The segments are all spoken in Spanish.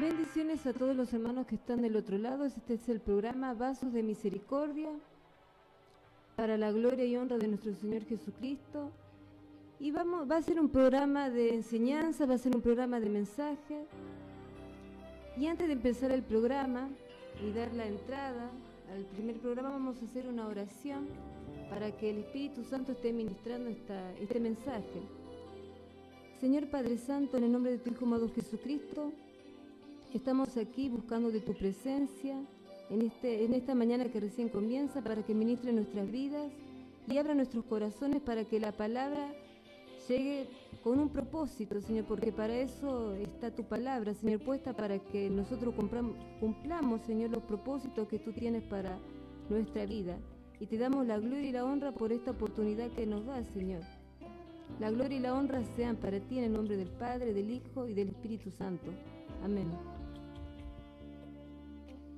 Bendiciones a todos los hermanos que están del otro lado. Este es el programa Vasos de Misericordia para la gloria y honra de nuestro Señor Jesucristo. Y va a ser un programa de enseñanza, va a ser un programa de mensaje. Y antes de empezar el programa y dar la entrada al primer programa, vamos a hacer una oración para que el Espíritu Santo esté ministrando este mensaje. Señor Padre Santo, en el nombre de tu Hijo amado Jesucristo, estamos aquí buscando de tu presencia en esta mañana que recién comienza, para que ministre nuestras vidas y abra nuestros corazones para que la palabra llegue con un propósito, Señor, porque para eso está tu palabra, Señor, puesta para que nosotros cumplamos, Señor, los propósitos que tú tienes para nuestra vida. Y te damos la gloria y la honra por esta oportunidad que nos das, Señor. La gloria y la honra sean para ti, en el nombre del Padre, del Hijo y del Espíritu Santo. Amén.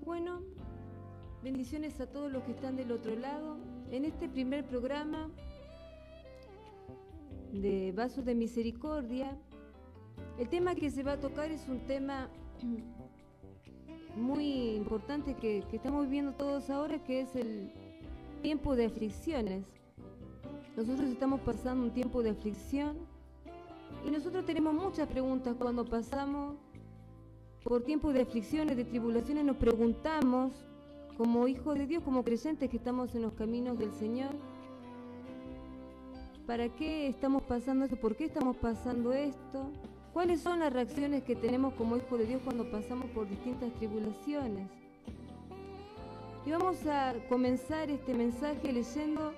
Bueno, bendiciones a todos los que están del otro lado. En este primer programa de Vasos de Misericordia, el tema que se va a tocar es un tema muy importante que estamos viviendo todos ahora, que es el tiempo de aflicciones. Nosotros estamos pasando un tiempo de aflicción y nosotros tenemos muchas preguntas cuando pasamos por tiempos de aflicciones, de tribulaciones. Nos preguntamos, como hijos de Dios, como creyentes que estamos en los caminos del Señor, ¿para qué estamos pasando esto? ¿Por qué estamos pasando esto? ¿Cuáles son las reacciones que tenemos como hijos de Dios cuando pasamos por distintas tribulaciones? Y vamos a comenzar este mensaje leyendo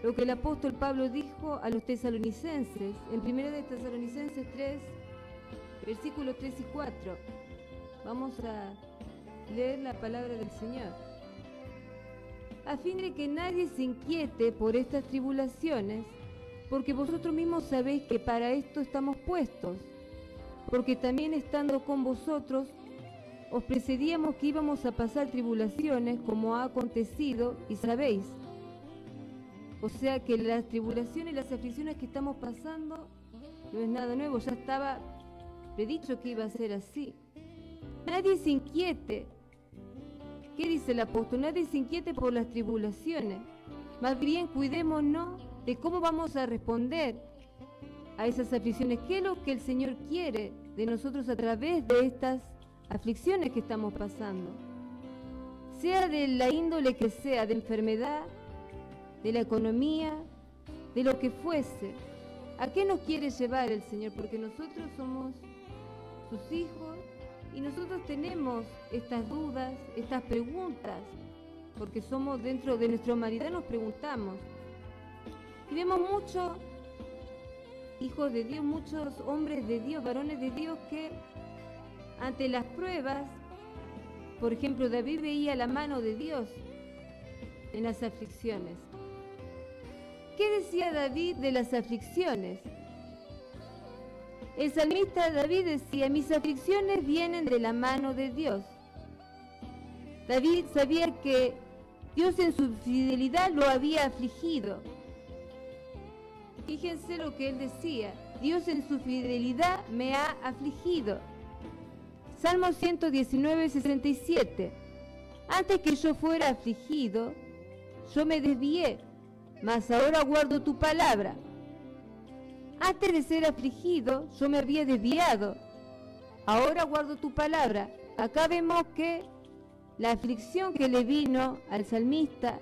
lo que el apóstol Pablo dijo a los tesalonicenses, en 1 de Tesalonicenses 3, versículos 3 y 4. Vamos a leer la palabra del Señor. A fin de que nadie se inquiete por estas tribulaciones, porque vosotros mismos sabéis que para esto estamos puestos, porque también estando con vosotros, os precedíamos que íbamos a pasar tribulaciones, como ha acontecido, y sabéis. O sea que las tribulaciones y las aflicciones que estamos pasando no es nada nuevo, ya estaba predicho que iba a ser así. Nadie se inquiete. ¿Qué dice el apóstol? Nadie se inquiete por las tribulaciones. Más bien cuidémonos de cómo vamos a responder a esas aflicciones. ¿Qué es lo que el Señor quiere de nosotros a través de estas aflicciones que estamos pasando? Sea de la índole que sea, de enfermedad, de la economía, de lo que fuese. ¿A qué nos quiere llevar el Señor? Porque nosotros somos sus hijos y nosotros tenemos estas dudas, estas preguntas, porque somos dentro de nuestra humanidad, nos preguntamos. Y vemos muchos hijos de Dios, muchos hombres de Dios, varones de Dios, que ante las pruebas, por ejemplo, David veía la mano de Dios en las aflicciones. ¿Qué decía David de las aflicciones? El salmista David decía: mis aflicciones vienen de la mano de Dios. David sabía que Dios en su fidelidad lo había afligido. Fíjense lo que él decía: Dios en su fidelidad me ha afligido. Salmo 119, 67. Antes que yo fuera afligido, yo me desvié, mas ahora guardo tu palabra. Antes de ser afligido, yo me había desviado. Ahora guardo tu palabra. Acá vemos que la aflicción que le vino al salmista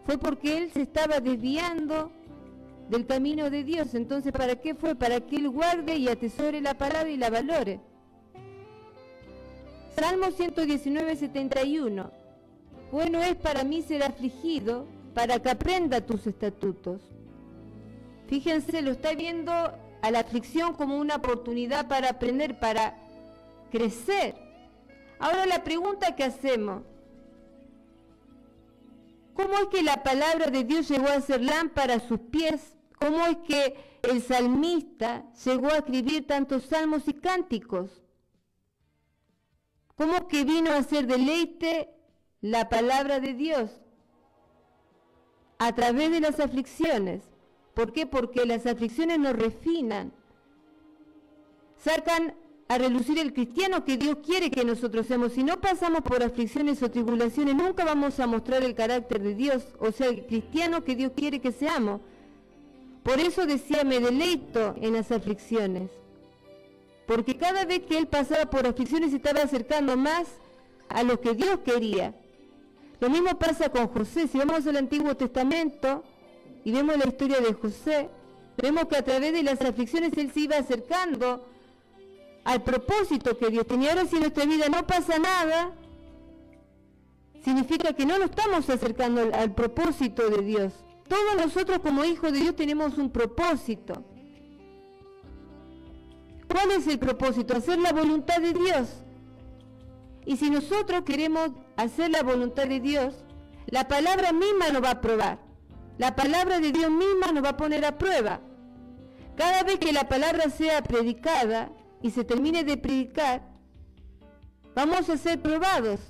fue porque él se estaba desviando del camino de Dios. Entonces, ¿para qué fue? Para que él guarde y atesore la palabra y la valore. Salmo 119, 71. Bueno es para mí ser afligido, para que aprenda tus estatutos. Fíjense, lo está viendo a la aflicción como una oportunidad para aprender, para crecer. Ahora la pregunta que hacemos: ¿cómo es que la palabra de Dios llegó a ser lámpara a sus pies? ¿Cómo es que el salmista llegó a escribir tantos salmos y cánticos? ¿Cómo que vino a ser deleite la palabra de Dios? A través de las aflicciones. ¿Por qué? Porque las aflicciones nos refinan, sacan a relucir el cristiano que Dios quiere que nosotros seamos. Si no pasamos por aflicciones o tribulaciones, nunca vamos a mostrar el carácter de Dios, o sea, el cristiano que Dios quiere que seamos. Por eso decía, me deleito en las aflicciones, porque cada vez que él pasaba por aflicciones se estaba acercando más a lo que Dios quería. Lo mismo pasa con José. Si vamos al Antiguo Testamento y vemos la historia de José, vemos que a través de las aflicciones él se iba acercando al propósito que Dios tenía. Ahora, si en nuestra vida no pasa nada, significa que no nos estamos acercando al propósito de Dios. Todos nosotros como hijos de Dios tenemos un propósito. ¿Cuál es el propósito? Hacer la voluntad de Dios. Y si nosotros queremos hacer la voluntad de Dios, la palabra misma nos va a probar. La palabra de Dios misma nos va a poner a prueba. Cada vez que la palabra sea predicada y se termine de predicar, vamos a ser probados.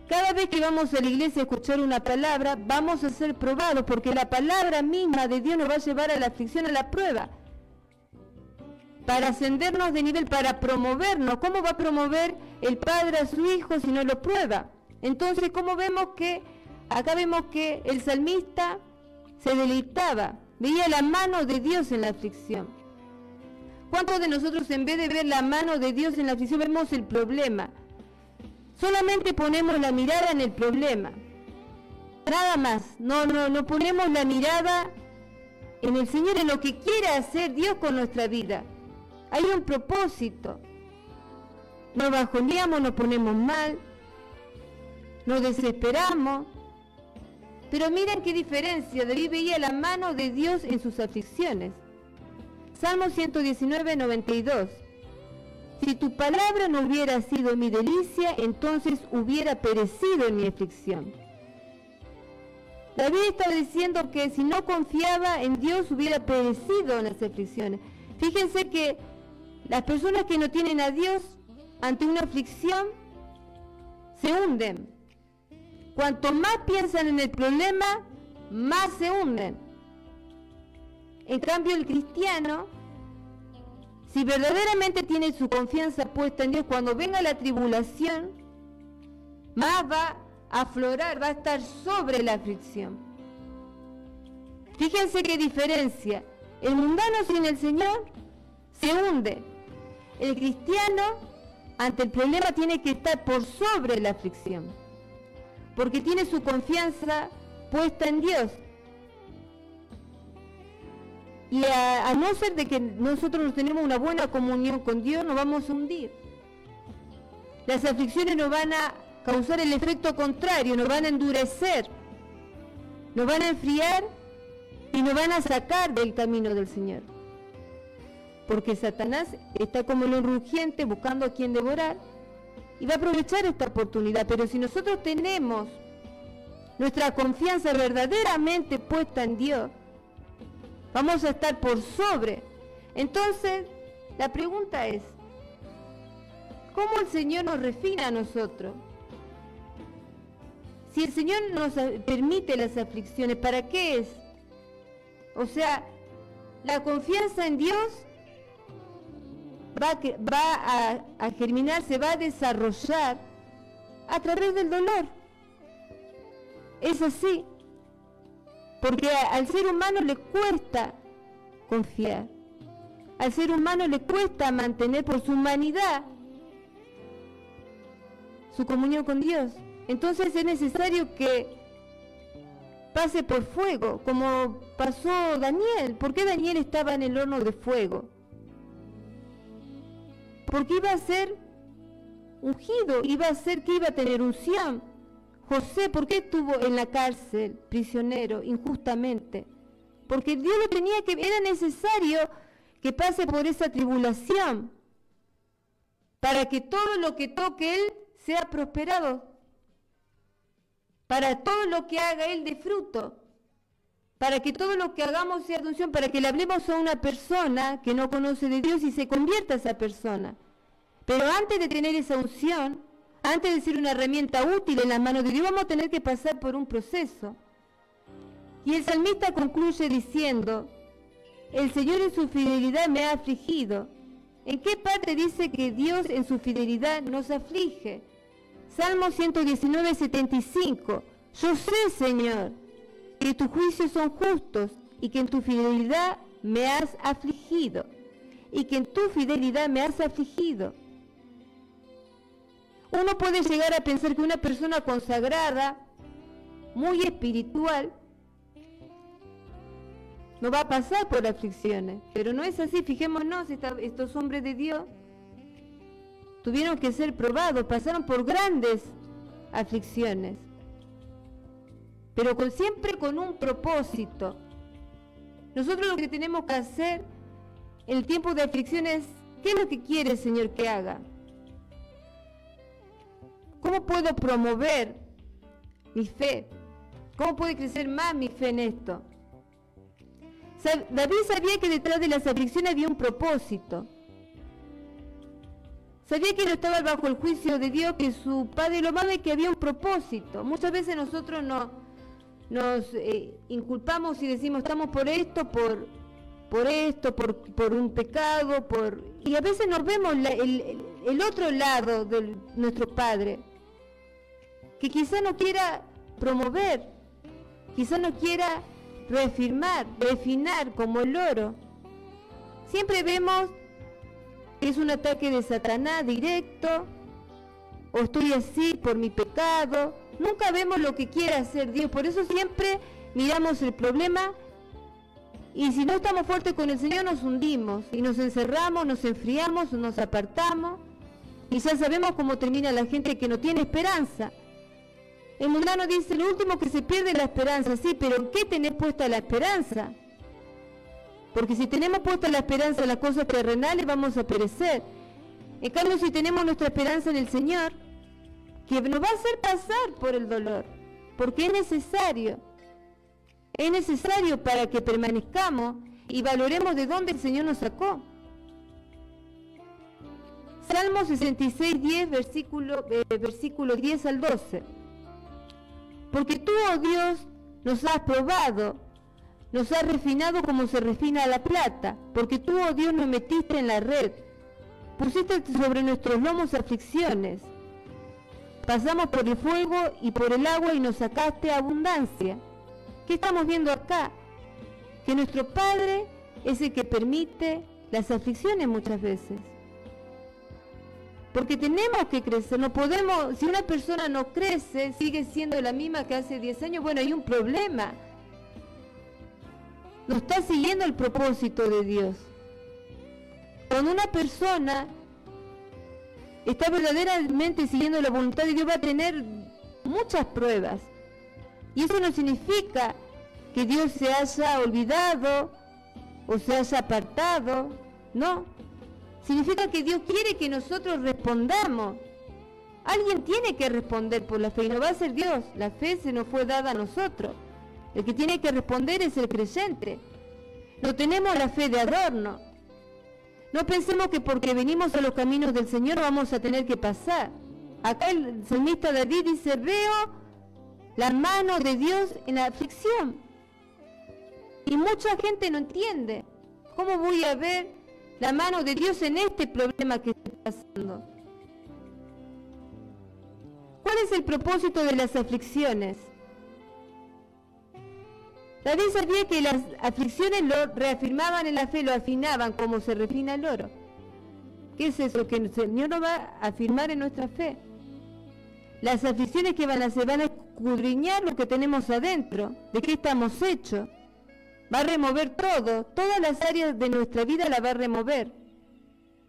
Cada vez que vamos a la iglesia a escuchar una palabra, vamos a ser probados, porque la palabra misma de Dios nos va a llevar a la aflicción, a la prueba, para ascendernos de nivel, para promovernos. ¿Cómo va a promover el Padre a su Hijo si no lo prueba? Entonces, ¿cómo vemos que, acá vemos que el salmista se deleitaba, veía la mano de Dios en la aflicción? ¿Cuántos de nosotros, en vez de ver la mano de Dios en la aflicción, vemos el problema? Solamente ponemos la mirada en el problema, nada más. No ponemos la mirada en el Señor, en lo que quiere hacer Dios con nuestra vida. Hay un propósito. Nos bajoneamos, nos ponemos mal, nos desesperamos. Pero miren qué diferencia. David veía la mano de Dios en sus aflicciones. Salmo 119, 92. Si tu palabra no hubiera sido mi delicia, entonces hubiera perecido en mi aflicción. David está diciendo que si no confiaba en Dios, hubiera perecido en las aflicciones. Fíjense que las personas que no tienen a Dios, ante una aflicción, se hunden. Cuanto más piensan en el problema, más se hunden. En cambio, el cristiano, si verdaderamente tiene su confianza puesta en Dios, cuando venga la tribulación, más va a aflorar, va a estar sobre la aflicción. Fíjense qué diferencia. El mundano sin el Señor se hunde. El cristiano, ante el problema, tiene que estar por sobre la aflicción, porque tiene su confianza puesta en Dios. Y a no ser de que nosotros no tenemos una buena comunión con Dios, nos vamos a hundir. Las aflicciones nos van a causar el efecto contrario, nos van a endurecer, nos van a enfriar y nos van a sacar del camino del Señor. Porque Satanás está como león rugiente buscando a quien devorar y va a aprovechar esta oportunidad. Pero si nosotros tenemos nuestra confianza verdaderamente puesta en Dios, vamos a estar por sobre. Entonces, la pregunta es, ¿cómo el Señor nos refina a nosotros? Si el Señor nos permite las aflicciones, ¿para qué es? O sea, la confianza en Dios va a germinar, se va a desarrollar a través del dolor. Es así. Porque al ser humano le cuesta confiar. Al ser humano le cuesta mantener por su humanidad su comunión con Dios. Entonces es necesario que pase por fuego, como pasó Daniel. ¿Por qué Daniel estaba en el horno de fuego? Porque iba a ser ungido, iba a tener unción. José, ¿por qué estuvo en la cárcel, prisionero, injustamente? Porque Dios lo tenía que, era necesario que pase por esa tribulación, para que todo lo que toque él sea prosperado, para todo lo que haga él de fruto, para que todo lo que hagamos sea de unción, para que le hablemos a una persona que no conoce de Dios y se convierta esa persona. Pero antes de tener esa unción, antes de ser una herramienta útil en las manos de Dios, vamos a tener que pasar por un proceso. Y el salmista concluye diciendo, el Señor en su fidelidad me ha afligido, ¿En qué parte dice que Dios en su fidelidad nos aflige? Salmo 119, 75. Yo sé, Señor, que tus juicios son justos y que en tu fidelidad me has afligido. Y que en tu fidelidad me has afligido. Uno puede llegar a pensar que una persona consagrada, muy espiritual, no va a pasar por aflicciones, pero no es así. Fijémonos, estos hombres de Dios tuvieron que ser probados, pasaron por grandes aflicciones, pero siempre con un propósito. Nosotros lo que tenemos que hacer en el tiempo de aflicción es, ¿qué es lo que quiere el Señor que haga? ¿Cómo puedo promover mi fe? ¿Cómo puede crecer más mi fe en esto? David sabía que detrás de las aflicciones había un propósito. Sabía que no estaba bajo el juicio de Dios, que su padre lo amaba y que había un propósito. Muchas veces nosotros nos inculpamos y decimos, estamos por esto, por un pecado, y a veces nos vemos el otro lado de nuestro Padre, que quizá no quiera promover, quizá no quiera reafirmar, refinar como el oro. Siempre vemos que es un ataque de Satanás directo, o estoy así por mi pecado. Nunca vemos lo que quiere hacer Dios, por eso siempre miramos el problema, y si no estamos fuertes con el Señor nos hundimos, y nos encerramos, nos enfriamos, nos apartamos, y ya sabemos cómo termina la gente que no tiene esperanza. El mundano dice, lo último que se pierde es la esperanza. Sí, pero ¿en qué tenés puesta la esperanza? Porque si tenemos puesta la esperanza en las cosas terrenales, vamos a perecer. En cambio, si tenemos nuestra esperanza en el Señor, que nos va a hacer pasar por el dolor, porque es necesario para que permanezcamos y valoremos de dónde el Señor nos sacó. Salmo 66, 10, versículo 10 al 12. Porque tú, oh Dios, nos has probado, nos has refinado como se refina la plata, porque tú, oh Dios, nos metiste en la red, pusiste sobre nuestros lomos aflicciones, pasamos por el fuego y por el agua y nos sacaste abundancia. ¿Qué estamos viendo acá? Que nuestro Padre es el que permite las aflicciones muchas veces. Porque tenemos que crecer, no podemos, si una persona no crece, sigue siendo la misma que hace 10 años, bueno, hay un problema. No está siguiendo el propósito de Dios. Cuando una persona está verdaderamente siguiendo la voluntad de Dios, va a tener muchas pruebas. Y eso no significa que Dios se haya olvidado o se haya apartado, no. Significa que Dios quiere que nosotros respondamos. Alguien tiene que responder por la fe y no va a ser Dios. La fe se nos fue dada a nosotros. El que tiene que responder es el creyente. No tenemos la fe de adorno. No pensemos que porque venimos a los caminos del Señor vamos a tener que pasar. Acá el salmista David dice, veo la mano de Dios en la aflicción. Y mucha gente no entiende. ¿Cómo voy a ver la mano de Dios en este problema que estoy pasando? ¿Cuál es el propósito de las aflicciones? David sabía que las aflicciones lo reafirmaban en la fe, lo afinaban como se refina el oro. ¿Qué es eso? Que el Señor nos va a afirmar en nuestra fe. Las aflicciones que van a hacer, van a escudriñar lo que tenemos adentro, de qué estamos hechos. Va a remover todo, todas las áreas de nuestra vida la va a remover.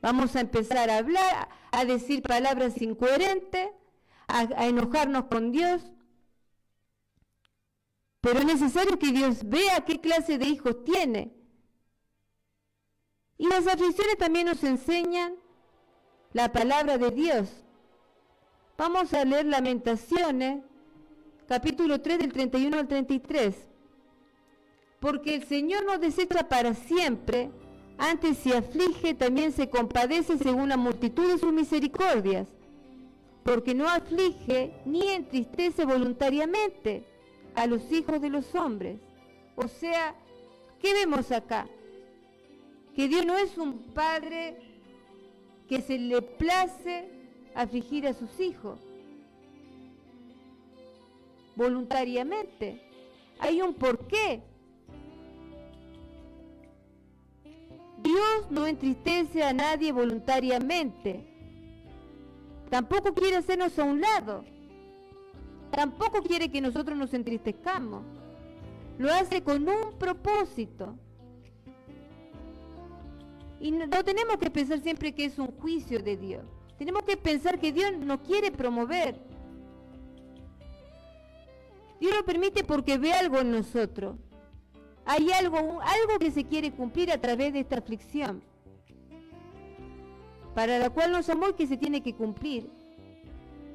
Vamos a empezar a hablar, a decir palabras incoherentes, a enojarnos con Dios. Pero es necesario que Dios vea qué clase de hijos tiene. Y las aflicciones también nos enseñan la palabra de Dios. Vamos a leer Lamentaciones, capítulo 3, del 31 al 33. Porque el Señor no desecha para siempre, antes se aflige, también se compadece según la multitud de sus misericordias. Porque no aflige ni entristece voluntariamente a los hijos de los hombres. O sea, ¿qué vemos acá? Que Dios no es un padre que se le place afligir a sus hijos. Voluntariamente. Hay un porqué. Dios no entristece a nadie voluntariamente. Tampoco quiere hacernos a un lado. Tampoco quiere que nosotros nos entristezcamos. Lo hace con un propósito. Y no tenemos que pensar siempre que es un juicio de Dios. Tenemos que pensar que Dios nos quiere promover. Dios lo permite porque ve algo en nosotros. Hay algo que se quiere cumplir a través de esta aflicción, para la cual nos amó y que se tiene que cumplir.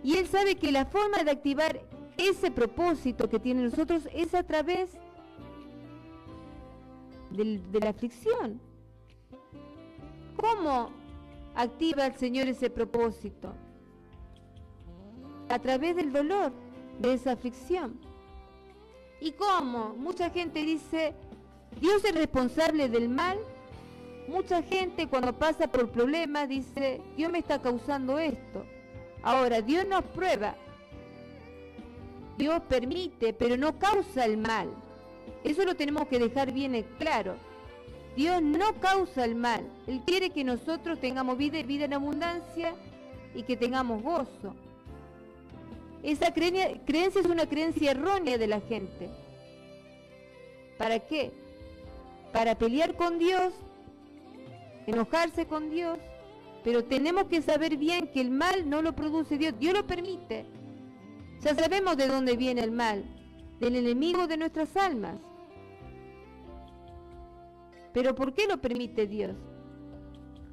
Y Él sabe que la forma de activar ese propósito que tiene nosotros es a través de la aflicción. ¿Cómo activa el Señor ese propósito? A través del dolor, de esa aflicción. ¿Y cómo? Mucha gente dice, ¿Dios es responsable del mal? Mucha gente cuando pasa por problemas dice, Dios me está causando esto. Ahora, Dios nos prueba. Dios permite, pero no causa el mal. Eso lo tenemos que dejar bien claro. Dios no causa el mal. Él quiere que nosotros tengamos vida en abundancia y que tengamos gozo. Esa creencia es una creencia errónea de la gente. ¿Para qué? Para pelear con Dios, enojarse con Dios, pero tenemos que saber bien que el mal no lo produce Dios, Dios lo permite. Ya sabemos de dónde viene el mal, del enemigo de nuestras almas. Pero ¿por qué lo permite Dios?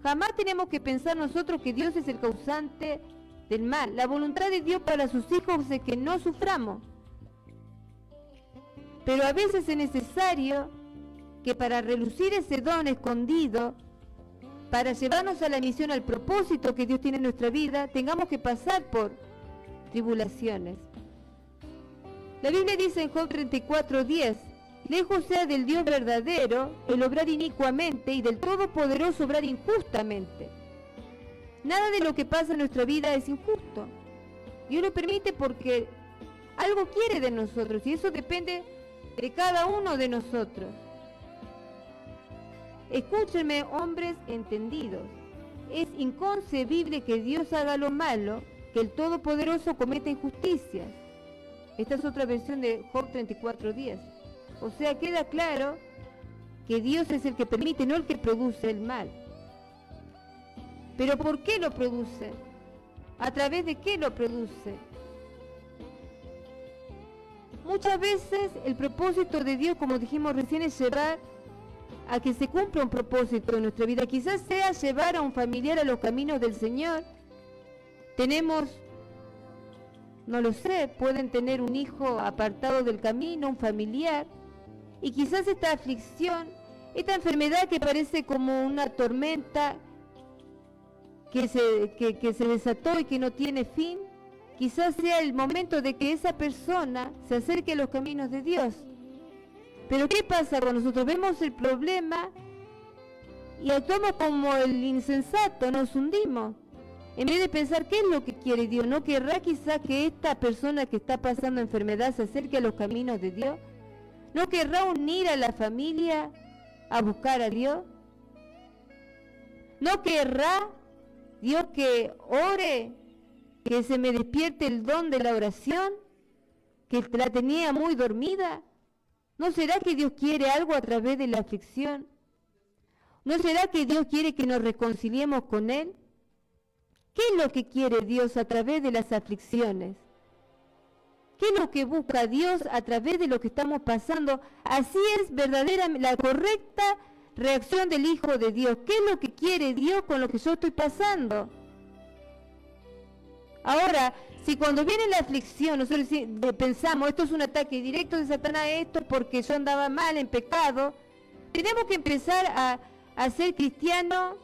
Jamás tenemos que pensar nosotros que Dios es el causante del mal. La voluntad de Dios para sus hijos es que no suframos. Pero a veces es necesario que para relucir ese don escondido, para llevarnos a la misión, al propósito que Dios tiene en nuestra vida, tengamos que pasar por tribulaciones. La Biblia dice en Job 34:10, lejos sea del Dios verdadero el obrar inicuamente y del Todopoderoso obrar injustamente. Nada de lo que pasa en nuestra vida es injusto. Dios lo permite porque algo quiere de nosotros y eso depende de cada uno de nosotros. Escúchenme, hombres entendidos. Es inconcebible que Dios haga lo malo, que el Todopoderoso cometa injusticias. Esta es otra versión de Job 34:10. O sea, queda claro que Dios es el que permite, no el que produce el mal. ¿Pero por qué lo produce? ¿A través de qué lo produce? Muchas veces el propósito de Dios, como dijimos recién, es llevar a que se cumpla un propósito en nuestra vida. Quizás sea llevar a un familiar a los caminos del Señor. Tenemos, no lo sé, pueden tener un hijo apartado del camino, un familiar, y quizás esta aflicción, esta enfermedad que parece como una tormenta que se desató y que no tiene fin, quizás sea el momento de que esa persona se acerque a los caminos de Dios. Pero ¿qué pasa cuando nosotros vemos el problema y actuamos como el insensato? Nos hundimos. En vez de pensar qué es lo que quiere Dios, ¿no querrá quizás que esta persona que está pasando enfermedad se acerque a los caminos de Dios? ¿No querrá unir a la familia a buscar a Dios? ¿No querrá Dios que ore, que se me despierte el don de la oración, que la tenía muy dormida? ¿No será que Dios quiere algo a través de la aflicción? ¿No será que Dios quiere que nos reconciliemos con Él? ¿Qué es lo que quiere Dios a través de las aflicciones? ¿Qué es lo que busca Dios a través de lo que estamos pasando? Así es verdaderamente la correcta reacción del Hijo de Dios. ¿Qué es lo que quiere Dios con lo que yo estoy pasando? Ahora, si cuando viene la aflicción nosotros pensamos, esto es un ataque directo de Satanás, esto porque yo andaba mal, en pecado, tenemos que empezar a ser cristianos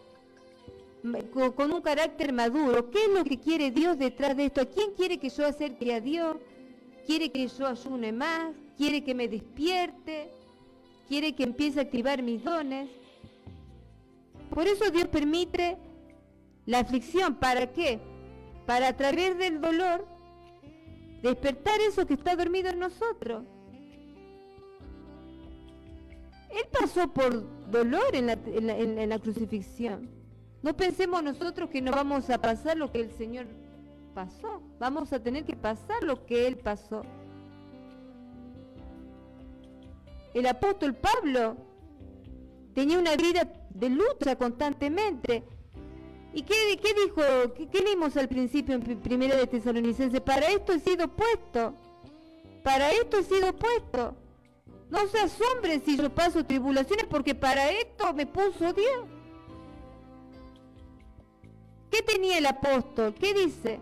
con un carácter maduro. ¿Qué es lo que quiere Dios detrás de esto? ¿A quién quiere que yo acerque a Dios? ¿Quiere que yo ayune más? ¿Quiere que me despierte? ¿Quiere que empiece a activar mis dones? Por eso Dios permite la aflicción, ¿para qué? Para a través del dolor despertar eso que está dormido en nosotros. Él pasó por dolor en la crucifixión. No pensemos nosotros que no vamos a pasar lo que el Señor pasó. Vamos a tener que pasar lo que Él pasó. El apóstol Pablo tenía una vida de lucha constantemente. ¿Y qué dijo? ¿Qué leímos al principio en 1 de Tesalonicenses? Para esto he sido puesto. Para esto he sido puesto. No se asombren si yo paso tribulaciones, porque para esto me puso Dios. ¿Qué tenía el apóstol? ¿Qué dice?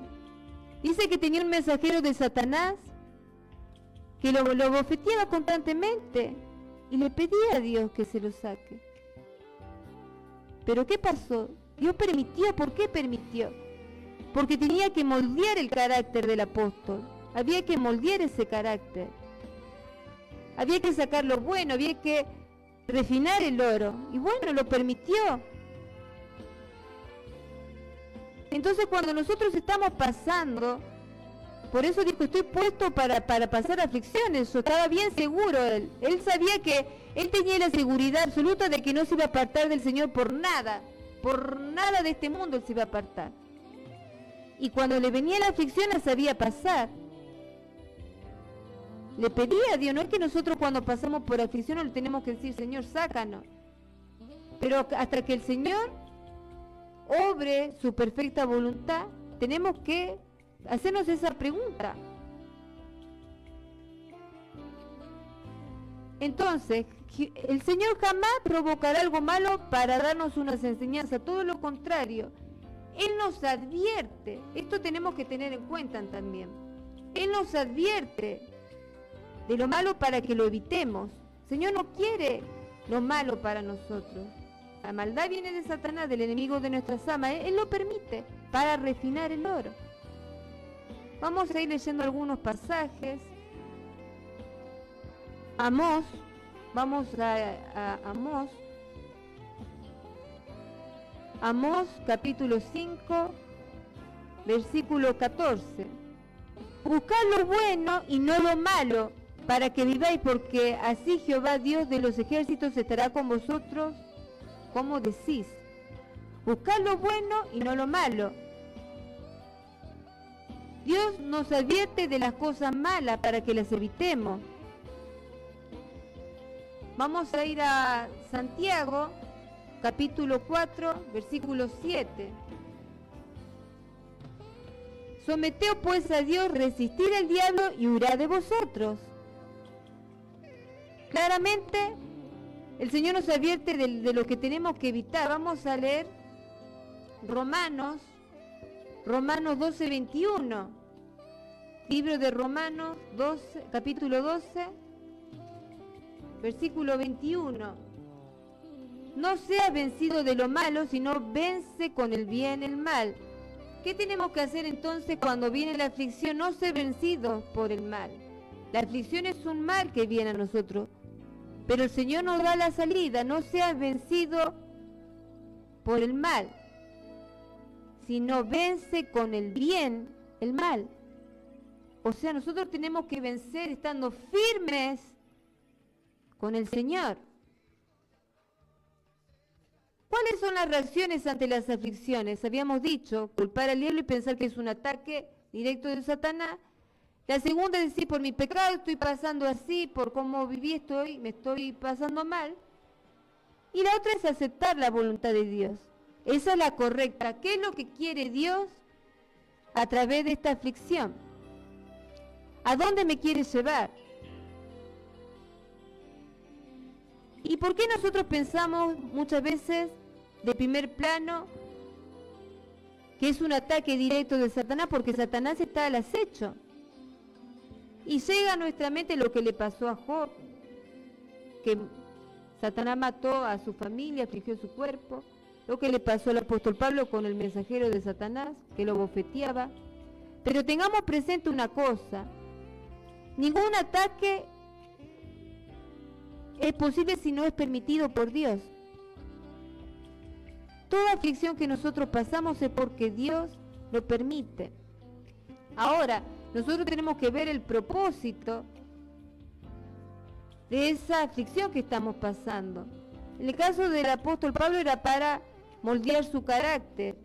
Dice que tenía un mensajero de Satanás que lo bofeteaba constantemente y le pedía a Dios que se lo saque. ¿Pero qué pasó? Dios permitió. ¿Por qué permitió? Porque tenía que moldear el carácter del apóstol. Había que moldear ese carácter. Había que sacar lo bueno, había que refinar el oro. Y bueno, lo permitió. Entonces cuando nosotros estamos pasando, por eso dijo, estoy puesto para pasar aflicciones. Yo estaba bien seguro él. Él sabía que él tenía la seguridad absoluta de que no se iba a apartar del Señor por nada. Por nada de este mundo él se iba a apartar. Y cuando le venía la aflicción la sabía pasar. Le pedía a Dios, no es que nosotros cuando pasamos por aflicción no le tenemos que decir, Señor, sácanos. Pero hasta que el Señor obre su perfecta voluntad, tenemos que hacernos esa pregunta. Entonces, el Señor jamás provocará algo malo para darnos unas enseñanzas, todo lo contrario. Él nos advierte, esto tenemos que tener en cuenta también. Él nos advierte de lo malo para que lo evitemos. El Señor no quiere lo malo para nosotros. La maldad viene de Satanás, del enemigo de nuestras almas. Él lo permite para refinar el oro. Vamos a ir leyendo algunos pasajes. Amós, vamos a Amós. Amós capítulo 5, versículo 14. Buscad lo bueno y no lo malo, para que viváis, porque así Jehová Dios de los ejércitos estará con vosotros, como decís. Buscad lo bueno y no lo malo. Dios nos advierte de las cosas malas para que las evitemos. Vamos a ir a Santiago, capítulo 4, versículo 7. Someteos pues a Dios, resistid al diablo y huirá de vosotros. Claramente, el Señor nos advierte de lo que tenemos que evitar. Vamos a leer Romanos 12, 21. Libro de Romanos 12, capítulo 12, versículo 21. No seas vencido de lo malo, sino vence con el bien el mal. ¿Qué tenemos que hacer entonces cuando viene la aflicción? No ser vencidos por el mal. La aflicción es un mal que viene a nosotros, pero el Señor nos da la salida. No seas vencido por el mal, sino vence con el bien el mal. O sea, nosotros tenemos que vencer estando firmes con el Señor. ¿Cuáles son las reacciones ante las aflicciones? Habíamos dicho, culpar al diablo y pensar que es un ataque directo de Satanás. La segunda es decir, por mi pecado estoy pasando así, por cómo viví me estoy pasando mal. Y la otra es aceptar la voluntad de Dios. Esa es la correcta. ¿Qué es lo que quiere Dios a través de esta aflicción? ¿A dónde me quiere llevar? ¿Y por qué nosotros pensamos muchas veces de primer plano que es un ataque directo de Satanás? Porque Satanás está al acecho. Y llega a nuestra mente lo que le pasó a Job, que Satanás mató a su familia, afligió su cuerpo. Lo que le pasó al apóstol Pablo con el mensajero de Satanás, que lo bofeteaba. Pero tengamos presente una cosa: ningún ataque es posible si no es permitido por Dios. toda aflicción que nosotros pasamos es porque Dios lo permite. Ahora, nosotros tenemos que ver el propósito de esa aflicción que estamos pasando. En el caso del apóstol Pablo era para moldear su carácter.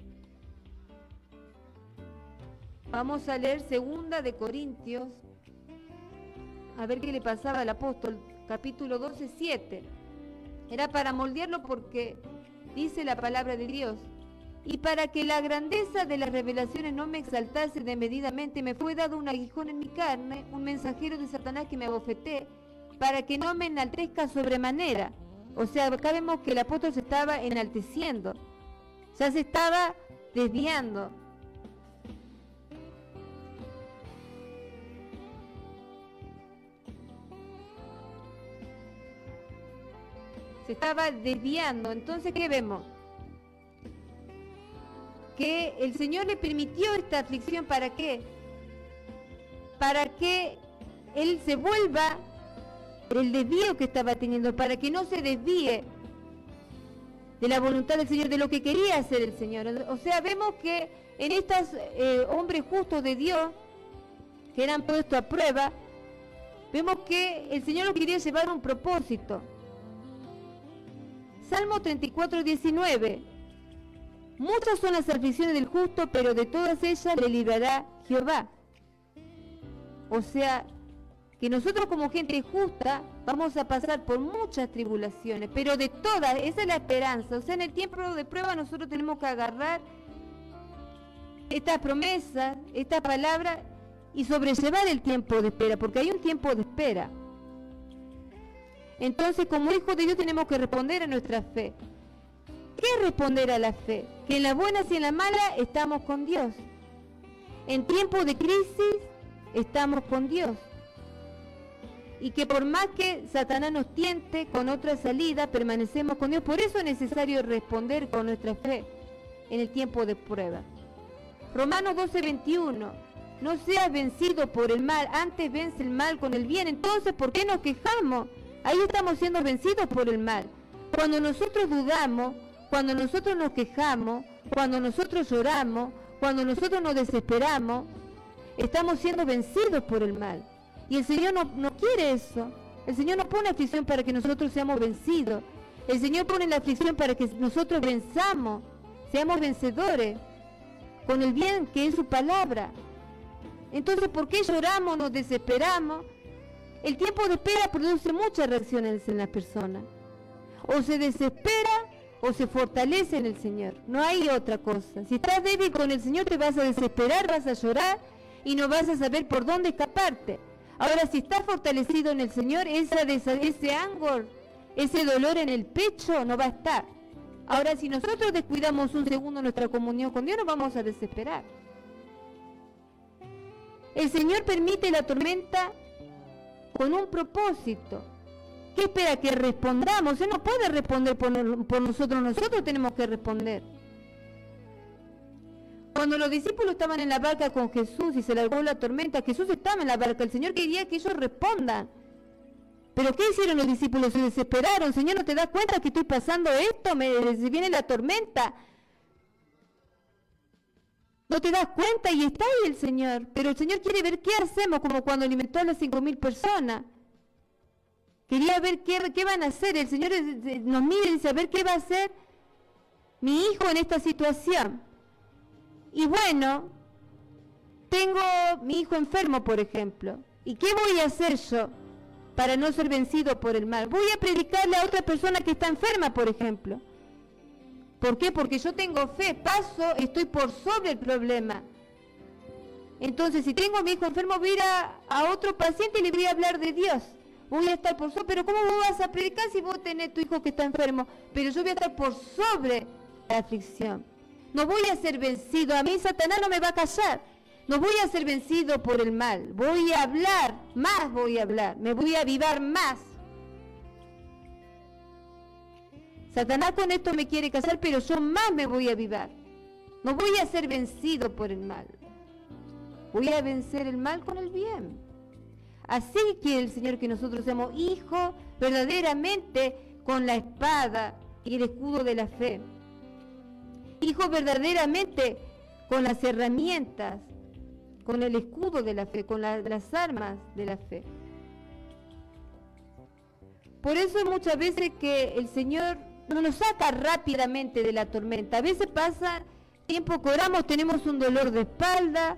Vamos a leer 2 de Corintios, a ver qué le pasaba al apóstol, capítulo 12, 7. Era para moldearlo porque dice la palabra de Dios: y para que la grandeza de las revelaciones no me exaltase desmedidamente, me fue dado un aguijón en mi carne, un mensajero de Satanás que me abofeté, para que no me enaltezca sobremanera. O sea, acá vemos que el apóstol se estaba enalteciendo, ya se estaba desviando. Se estaba desviando. Entonces, ¿qué vemos? Que el Señor le permitió esta aflicción, ¿para qué? Para que Él se vuelva el desvío que estaba teniendo, para que no se desvíe de la voluntad del Señor, de lo que quería hacer el Señor. O sea, vemos que en estos hombres justos de Dios, que eran puestos a prueba, vemos que el Señor los quería llevar a un propósito. Salmo 34, 19. Muchas son las aflicciones del justo, pero de todas ellas le librará Jehová. O sea, que nosotros como gente justa vamos a pasar por muchas tribulaciones, pero de todas, esa es la esperanza. O sea, en el tiempo de prueba nosotros tenemos que agarrar esta promesa, esta palabra, y sobrellevar el tiempo de espera, porque hay un tiempo de espera. Entonces, como hijos de Dios tenemos que responder a nuestra fe. ¿Qué es responder a la fe? Que en las buenas y en las malas estamos con Dios. En tiempos de crisis estamos con Dios. Y que por más que Satanás nos tiente con otra salida, permanecemos con Dios. Por eso es necesario responder con nuestra fe en el tiempo de prueba. Romanos 12, 21. No seas vencido por el mal, antes vence el mal con el bien. Entonces, ¿por qué nos quejamos? Ahí estamos siendo vencidos por el mal. Cuando nosotros dudamos, cuando nosotros nos quejamos, cuando nosotros lloramos, cuando nosotros nos desesperamos, estamos siendo vencidos por el mal. Y el Señor no quiere eso. El Señor no pone aflicción para que nosotros seamos vencidos. El Señor pone la aflicción para que nosotros venzamos, seamos vencedores, con el bien que es su palabra. Entonces, ¿por qué lloramos, nos desesperamos? El tiempo de espera produce muchas reacciones en las personas. O se desespera o se fortalece en el Señor. No hay otra cosa. Si estás débil con el Señor te vas a desesperar, vas a llorar y no vas a saber por dónde escaparte. Ahora, si estás fortalecido en el Señor, ese ángulo, ese dolor en el pecho no va a estar. Ahora, si nosotros descuidamos un segundo nuestra comunión con Dios, nos vamos a desesperar. El Señor permite la tormenta con un propósito. ¿Qué espera? Que respondamos. Él no puede responder por nosotros tenemos que responder. Cuando los discípulos estaban en la barca con Jesús y se largó la tormenta, Jesús estaba en la barca, el Señor quería que ellos respondan. ¿Pero qué hicieron los discípulos? Se desesperaron. Señor, ¿no te das cuenta que estoy pasando esto? Se viene la tormenta. ¿No te das cuenta? Y está ahí el Señor. Pero el Señor quiere ver qué hacemos, como cuando alimentó a las 5.000 personas. Quería ver qué van a hacer. El Señor nos mira y dice, a ver qué va a hacer mi hijo en esta situación. Y bueno, tengo mi hijo enfermo, por ejemplo. ¿Y qué voy a hacer yo para no ser vencido por el mal? Voy a predicarle a otra persona que está enferma, por ejemplo. ¿Por qué? Porque yo tengo fe, estoy por sobre el problema. Entonces, si tengo a mi hijo enfermo, voy a ir a otro paciente y le voy a hablar de Dios. Voy a estar por sobre, pero ¿cómo vos vas a predicar si vos tenés tu hijo que está enfermo? Pero yo voy a estar por sobre la aflicción. No voy a ser vencido, a mí Satanás no me va a callar. No voy a ser vencido por el mal, voy a hablar, más voy a hablar, me voy a avivar más. Satanás con esto me quiere casar, pero yo más me voy a avivar. No voy a ser vencido por el mal. Voy a vencer el mal con el bien. Así quiere el Señor que nosotros seamos hijos verdaderamente con la espada y el escudo de la fe. hijos verdaderamente con las herramientas, con el escudo de la fe, con las armas de la fe. Por eso muchas veces que el Señor no nos saca rápidamente de la tormenta. A veces pasa tiempo que oramos, tenemos un dolor de espalda,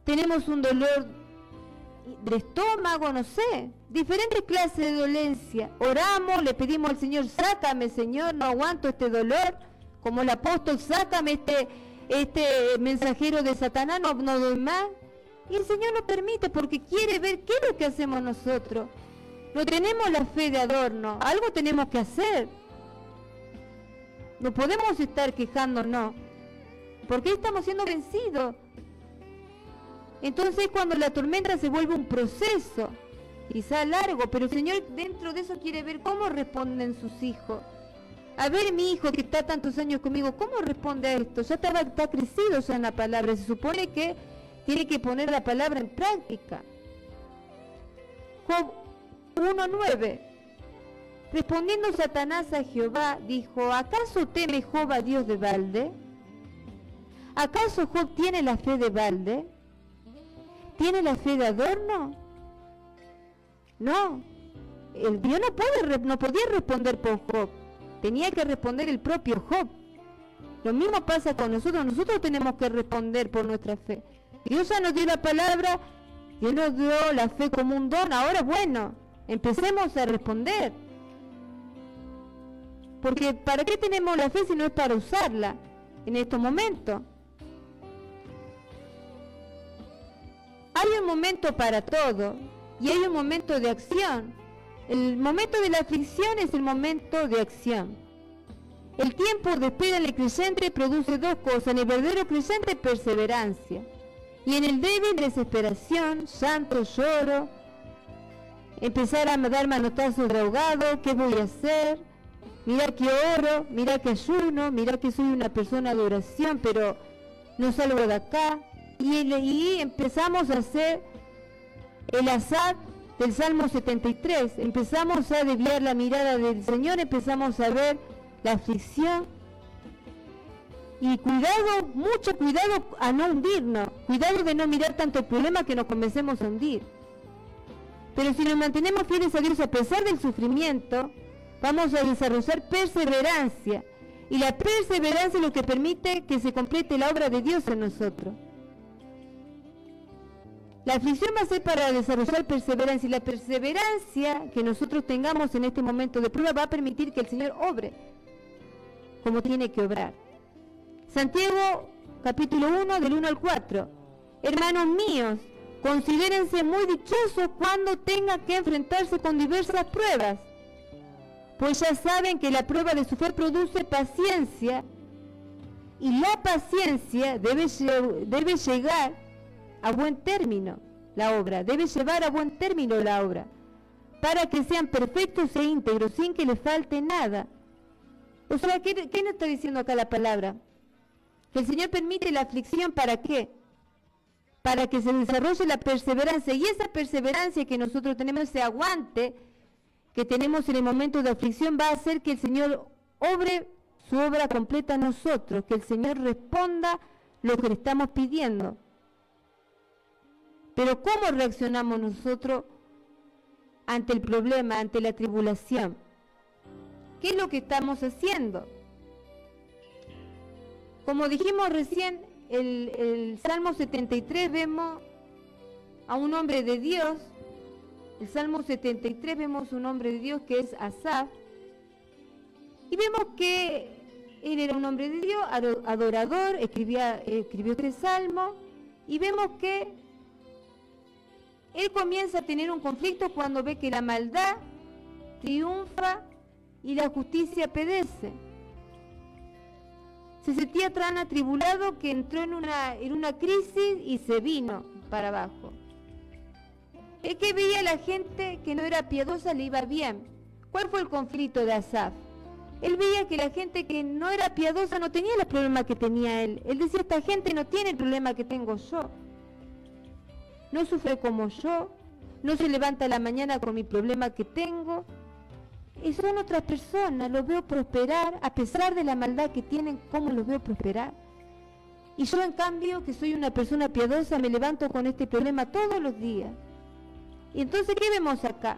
tenemos un dolor de estómago, no sé, diferentes clases de dolencia. Oramos, le pedimos al Señor, sácame, Señor, no aguanto este dolor, como el apóstol, sácame este mensajero de Satanás, no doy más. Y el Señor lo permite porque quiere ver qué es lo que hacemos nosotros. No tenemos la fe de adorno, algo tenemos que hacer. No podemos estar quejándonos, porque estamos siendo vencidos. Entonces cuando la tormenta se vuelve un proceso, quizá largo, pero el Señor dentro de eso quiere ver cómo responden sus hijos. A ver, mi hijo que está tantos años conmigo, ¿cómo responde a esto? Ya está crecido ya en la palabra, se supone que tiene que poner la palabra en práctica. Job 1:9. Respondiendo Satanás a Jehová, dijo, ¿acaso teme Job a Dios de balde? ¿Acaso Job tiene la fe de balde? ¿Tiene la fe de adorno? No. El Dios no podía responder por Job. Tenía que responder el propio Job. Lo mismo pasa con nosotros. Nosotros tenemos que responder por nuestra fe. Dios ya nos dio la palabra, Dios nos dio la fe como un don. Ahora, bueno, empecemos a responder. Porque ¿para qué tenemos la fe si no es para usarla en estos momentos? Hay un momento para todo y hay un momento de acción. El momento de la aflicción es el momento de acción. El tiempo de espera en el creyente produce dos cosas. En el verdadero creyente, perseverancia. Y en el débil, desesperación, llanto, lloro. Empezar a dar manotazos de ahogado. ¿Qué voy a hacer? Mira que oro, mira que ayuno, mira que soy una persona de oración, pero no salgo de acá. Y empezamos a hacer el Asaf del Salmo 73. Empezamos a desviar la mirada del Señor, empezamos a ver la aflicción. Y cuidado, mucho cuidado a no hundirnos. Cuidado de no mirar tanto el problema que nos comencemos a hundir. Pero si nos mantenemos fieles a Dios a pesar del sufrimiento, vamos a desarrollar perseverancia. Y la perseverancia es lo que permite que se complete la obra de Dios en nosotros. La aflicción va a ser para desarrollar perseverancia, y la perseverancia que nosotros tengamos en este momento de prueba va a permitir que el Señor obre como tiene que obrar. Santiago capítulo 1 del 1 al 4. Hermanos míos, considérense muy dichosos cuando tengan que enfrentarse con diversas pruebas, pues ya saben que la prueba de su fe produce paciencia, y la paciencia debe llegar a buen término la obra, debe llevar a buen término la obra, para que sean perfectos e íntegros, sin que les falte nada. O sea, ¿qué nos está diciendo acá la palabra? Que el Señor permite la aflicción, ¿para qué? Para que se desarrolle la perseverancia, y esa perseverancia que nosotros tenemos, ese aguante que tenemos en el momento de aflicción, va a hacer que el Señor obre su obra completa en nosotros, que el Señor responda lo que le estamos pidiendo. Pero ¿cómo reaccionamos nosotros ante el problema, ante la tribulación? ¿Qué es lo que estamos haciendo? Como dijimos recién, el Salmo 73 vemos a un hombre de Dios. El Salmo 73 vemos un hombre de Dios que es Asaf. Y vemos que él era un hombre de Dios, adorador, escribió este salmo. Y vemos que él comienza a tener un conflicto cuando ve que la maldad triunfa y la justicia pedece. Se sentía tan atribulado que entró en una crisis y se vino para abajo. Es que veía a la gente que no era piadosa le iba bien. ¿Cuál fue el conflicto de Asaf? Él veía que la gente que no era piadosa no tenía los problemas que tenía él. Él decía, esta gente no tiene el problema que tengo yo. No sufre como yo, no se levanta a la mañana con mi problema que tengo. y son otras personas, los veo prosperar, a pesar de la maldad que tienen, ¿cómo los veo prosperar? Y yo, en cambio, que soy una persona piadosa, me levanto con este problema todos los días. Y entonces, ¿qué vemos acá?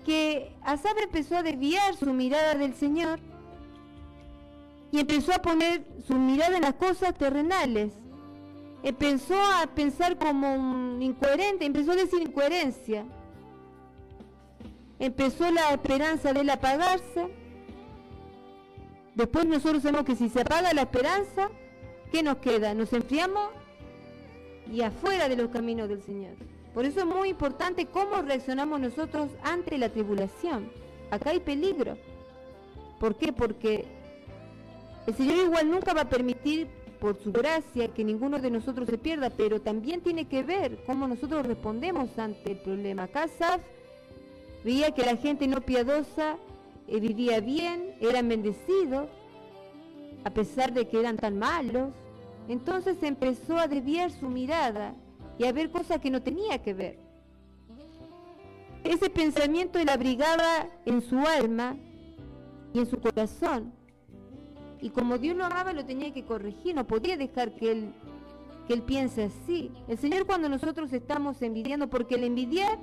Que Asaf empezó a desviar su mirada del Señor y empezó a poner su mirada en las cosas terrenales. Empezó a pensar como un incoherente, empezó a decir incoherencia. Empezó la esperanza de él a apagarse. Después nosotros sabemos que si se apaga la esperanza, ¿qué nos queda? Nos enfriamos y afuera de los caminos del Señor. Por eso es muy importante cómo reaccionamos nosotros ante la tribulación. Acá hay peligro. ¿Por qué? Porque el Señor igual nunca va a permitir, por su gracia, que ninguno de nosotros se pierda, pero también tiene que ver cómo nosotros respondemos ante el problema. Acá Asaf veía que la gente no piadosa vivía bien, eran bendecidos, a pesar de que eran tan malos. Entonces empezó a desviar su mirada y a ver cosas que no tenía que ver. Ese pensamiento él abrigaba en su alma y en su corazón. Y como Dios lo amaba, lo tenía que corregir, no podía dejar que él piense así. El Señor, cuando nosotros estamos envidiando, porque el envidiar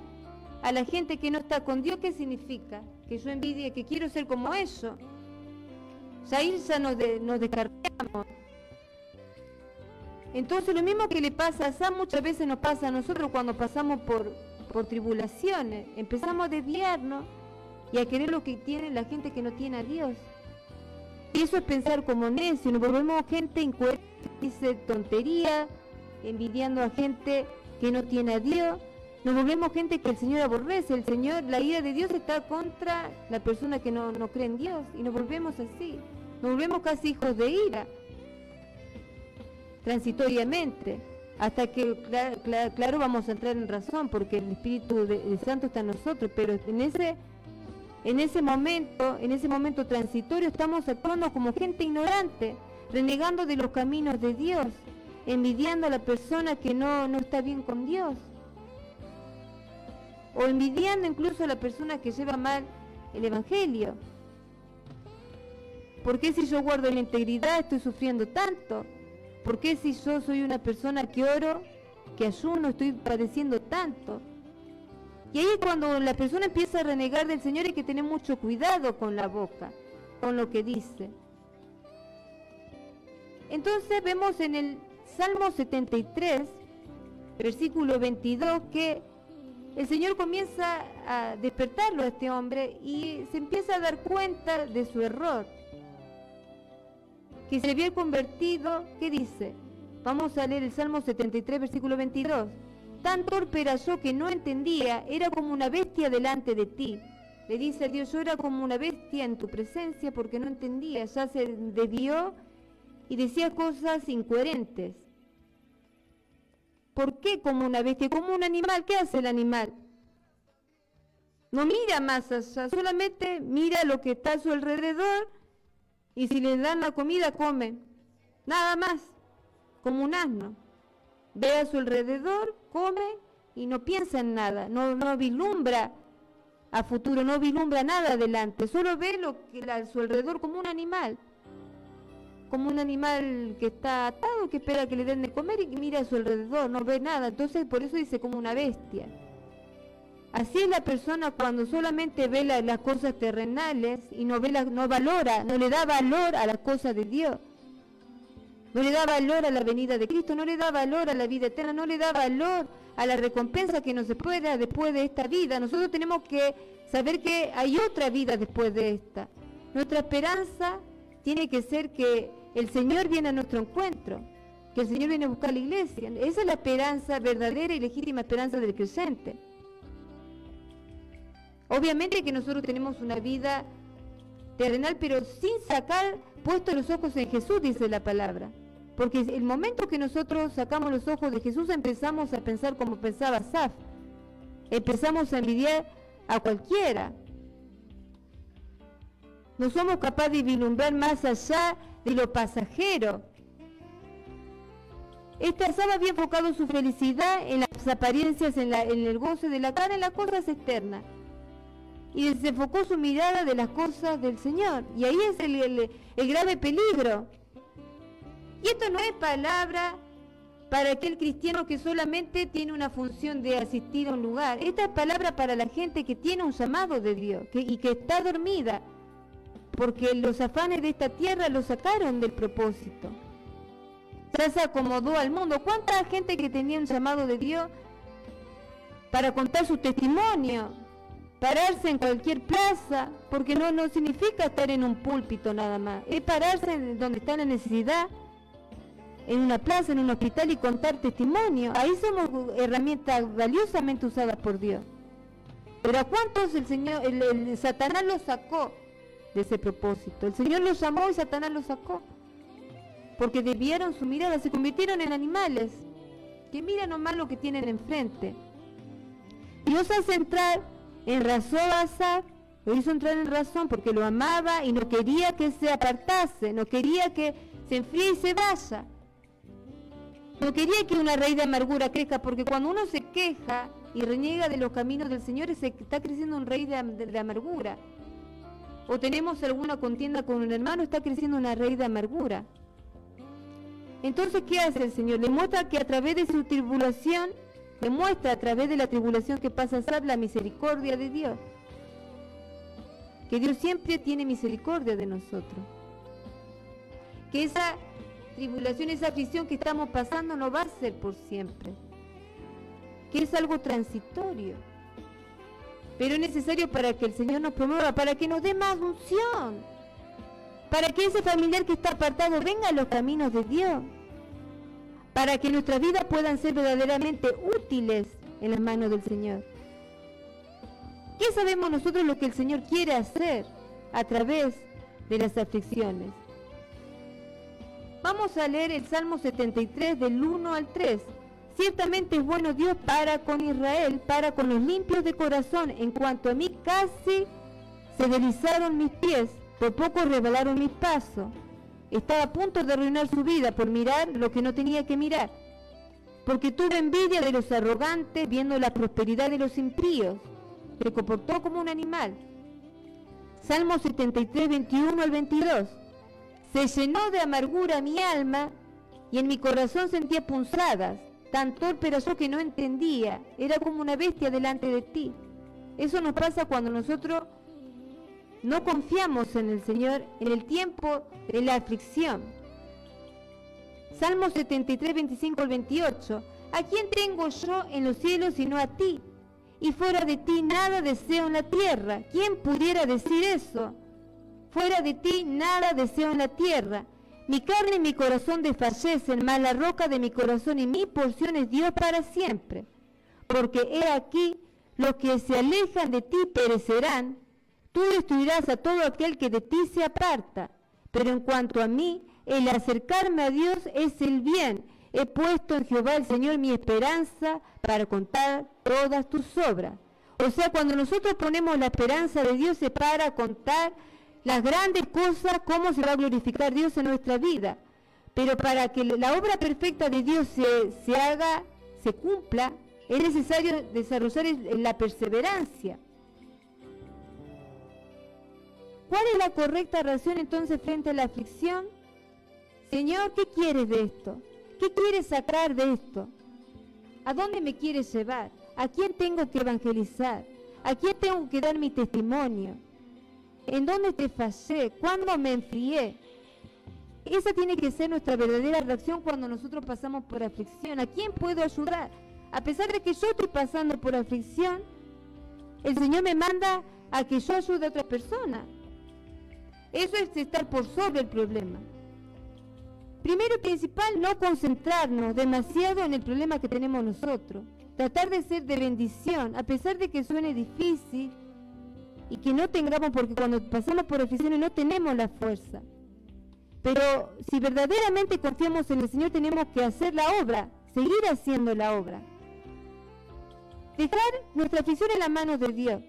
a la gente que no está con Dios, ¿qué significa? Que yo envidie, que quiero ser como ellos. Ya ahí ya nos descartamos. Entonces lo mismo que le pasa a Sam, muchas veces nos pasa a nosotros cuando pasamos por tribulaciones. Empezamos a desviarnos y a querer lo que tiene la gente que no tiene a Dios. Y eso es pensar como necio, nos volvemos gente incoherente, dice tontería, envidiando a gente que no tiene a Dios. Nos volvemos gente que el Señor aborrece. El Señor, la ira de Dios está contra la persona que no cree en Dios. Y nos volvemos así. Nos volvemos casi hijos de ira. Transitoriamente. Hasta que, claro, vamos a entrar en razón, porque el Espíritu del Santo está en nosotros. Pero en ese momento transitorio, estamos actuando como gente ignorante, renegando de los caminos de Dios, envidiando a la persona que no está bien con Dios. O envidiando incluso a la persona que lleva mal el Evangelio. ¿Por qué si yo guardo la integridad estoy sufriendo tanto? ¿Por qué si yo soy una persona que oro, que ayuno, estoy padeciendo tanto? Y ahí es cuando la persona empieza a renegar del Señor. Hay que tener mucho cuidado con la boca, con lo que dice. Entonces vemos en el Salmo 73, versículo 22, que el Señor comienza a despertarlo a este hombre y se empieza a dar cuenta de su error, que se había convertido. ¿Qué dice? Vamos a leer el Salmo 73, versículo 22. Tan torpe era yo que no entendía, era como una bestia delante de ti. Le dice a Dios, yo era como una bestia en tu presencia porque no entendía, ya se desvió y decía cosas incoherentes. ¿Por qué como una bestia? Como un animal. ¿Qué hace el animal? No mira más allá, solamente mira lo que está a su alrededor y si le dan la comida, come. Nada más, como un asno. Ve a su alrededor, come y no piensa en nada, no vislumbra a futuro, no vislumbra nada adelante, solo ve lo que a su alrededor como un animal que está atado, que espera que le den de comer y que mira a su alrededor, no ve nada. Entonces por eso dice como una bestia. Así es la persona cuando solamente ve las cosas terrenales y no valora, no le da valor a las cosas de Dios. No le da valor a la venida de Cristo, no le da valor a la vida eterna, no le da valor a la recompensa que nos espera después de esta vida. Nosotros tenemos que saber que hay otra vida después de esta. Nuestra esperanza tiene que ser que el Señor viene a nuestro encuentro, que el Señor viene a buscar la iglesia. Esa es la esperanza verdadera y legítima esperanza del creyente. Obviamente que nosotros tenemos una vida terrenal, pero sin sacar puestos los ojos en Jesús, dice la palabra. Porque el momento que nosotros sacamos los ojos de Jesús, empezamos a pensar como pensaba Asaf. Empezamos a envidiar a cualquiera. No somos capaces de vislumbrar más allá de lo pasajero. Asaf había enfocado su felicidad en las apariencias, en el goce de la carne, en las cosas externas. y desenfocó su mirada de las cosas del Señor. Y ahí es el grave peligro. Y esto no es palabra para aquel cristiano que solamente tiene una función de asistir a un lugar. Esta es palabra para la gente que tiene un llamado de Dios y que está dormida, porque los afanes de esta tierra lo sacaron del propósito. Ya se acomodó al mundo. ¿Cuánta gente que tenía un llamado de Dios para contar su testimonio, pararse en cualquier plaza, porque no significa estar en un púlpito nada más, es pararse donde está la necesidad, en una plaza, en un hospital, y contar testimonio? Ahí somos herramientas valiosamente usadas por Dios. Pero ¿a cuántos el Satanás los sacó de ese propósito? El Señor los llamó y Satanás los sacó, porque desviaron su mirada, se convirtieron en animales que miran nomás lo que tienen enfrente. Dios hace entrar en razón a Asaf, lo hizo entrar en razón porque lo amaba y no quería que se apartase, no quería que se enfríe y se vaya. No quería que una raíz de amargura crezca, porque cuando uno se queja y reniega de los caminos del Señor, se está creciendo una raíz de amargura. O tenemos alguna contienda con un hermano, está creciendo una raíz de amargura. Entonces, ¿qué hace el Señor? Le muestra que a través de su tribulación, le muestra a través de la tribulación que pasa a ser la misericordia de Dios. Que Dios siempre tiene misericordia de nosotros. Que esa tribulación, esa aflicción que estamos pasando no va a ser por siempre. Que es algo transitorio. Pero es necesario para que el Señor nos promueva, para que nos dé más unción. Para que ese familiar que está apartado venga a los caminos de Dios. Para que nuestras vidas puedan ser verdaderamente útiles en las manos del Señor. ¿Qué sabemos nosotros lo que el Señor quiere hacer a través de las aflicciones? Vamos a leer el Salmo 73 del 1 al 3. Ciertamente es bueno Dios para con Israel, para con los limpios de corazón. En cuanto a mí, casi se deslizaron mis pies, por poco resbalaron mis pasos. Estaba a punto de arruinar su vida por mirar lo que no tenía que mirar. Porque tuve envidia de los arrogantes, viendo la prosperidad de los impíos. Se comportó como un animal. Salmo 73, 21 al 22. Se llenó de amargura mi alma, y en mi corazón sentía punzadas. Tan torpe era yo que no entendía. Era como una bestia delante de ti. Eso nos pasa cuando nosotros no confiamos en el Señor en el tiempo de la aflicción. Salmo 73, 25 al 28. ¿A quién tengo yo en los cielos sino a ti? Y fuera de ti nada deseo en la tierra. ¿Quién pudiera decir eso? Fuera de ti nada deseo en la tierra. Mi carne y mi corazón desfallecen, mas la roca de mi corazón y mi porción es Dios para siempre. Porque he aquí, los que se alejan de ti perecerán. Tú destruirás a todo aquel que de ti se aparta. Pero en cuanto a mí, el acercarme a Dios es el bien. He puesto en Jehová el Señor mi esperanza para contar todas tus obras. O sea, cuando nosotros ponemos la esperanza de Dios es para contar las grandes cosas, cómo se va a glorificar Dios en nuestra vida. Pero para que la obra perfecta de Dios se haga, se cumpla, es necesario desarrollar la perseverancia. ¿Cuál es la correcta reacción entonces frente a la aflicción? Señor, ¿qué quieres de esto? ¿Qué quieres sacar de esto? ¿A dónde me quieres llevar? ¿A quién tengo que evangelizar? ¿A quién tengo que dar mi testimonio? ¿En dónde te fallé? ¿Cuándo me enfrié? Esa tiene que ser nuestra verdadera reacción cuando nosotros pasamos por aflicción. ¿A quién puedo ayudar? A pesar de que yo estoy pasando por aflicción, el Señor me manda a que yo ayude a otra persona. Eso es estar por sobre el problema. Primero y principal, no concentrarnos demasiado en el problema que tenemos nosotros. Tratar de ser de bendición, a pesar de que suene difícil y que no tengamos, porque cuando pasamos por aflicciones no tenemos la fuerza. Pero si verdaderamente confiamos en el Señor, tenemos que hacer la obra, seguir haciendo la obra. Dejar nuestra aflicción en las manos de Dios.